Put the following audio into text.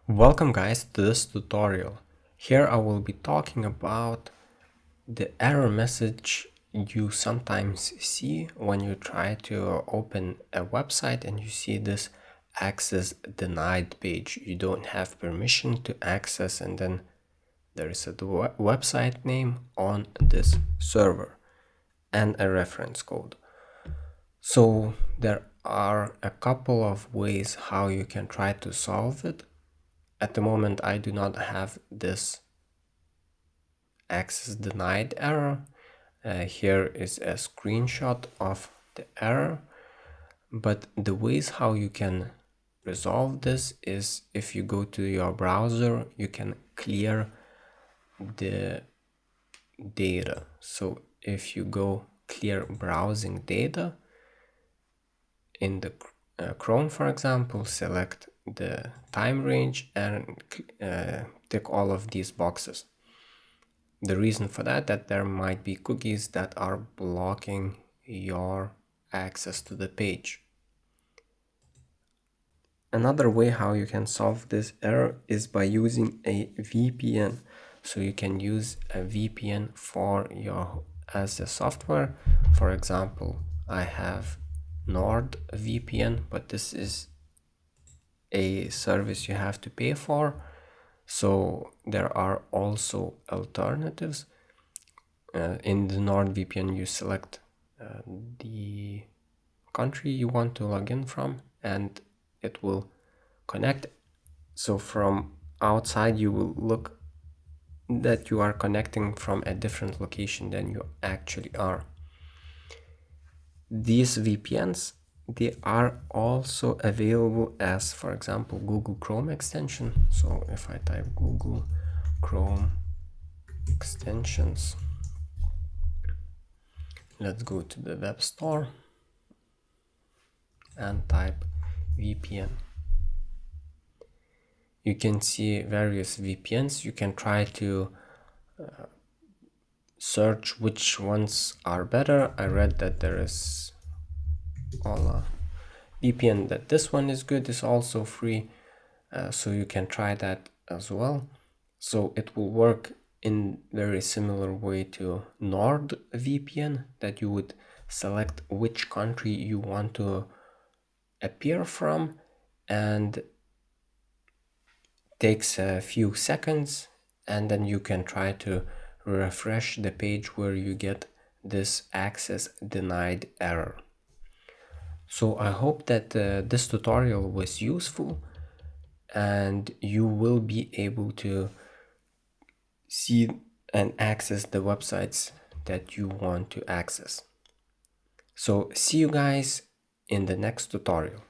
Welcome guys to this tutorial. Here I will be talking about the error message you sometimes see when you try to open a website and you see this access denied page. You don't have permission to access, and then there is a website name on this server and a reference code. So there are a couple of ways how you can try to solve it. At the moment, I do not have this access denied error. Here is a screenshot of the error, but the ways how you can resolve this is if you go to your browser, you can clear the data. So if you go clear browsing data in the Chrome, for example, select the time range and tick all of these boxes. The reason for that there might be cookies that are blocking your access to the page. Another way how you can solve this error is by using a VPN. So you can use a VPN for your as a software. For example, I have NordVPN, but this is a service you have to pay for. So there are also alternatives. In the NordVPN, you select the country you want to log in from, and it will connect. So from outside, you will look that you are connecting from a different location than you actually are. These VPNs, they are also available as, for example, Google Chrome extension. So if I type Google Chrome extensions, let's go to the web store and type VPN. You can see various VPNs. You can try to search which ones are better. I read that there is Ola VPN, that this one is good, is also free, so you can try that as well. So it will work in very similar way to NordVPN, that you would select which country you want to appear from, and takes a few seconds, and then you can try to refresh the page where you get this access denied error. So I hope that this tutorial was useful and you will be able to see and access the websites that you want to access. So see you guys in the next tutorial.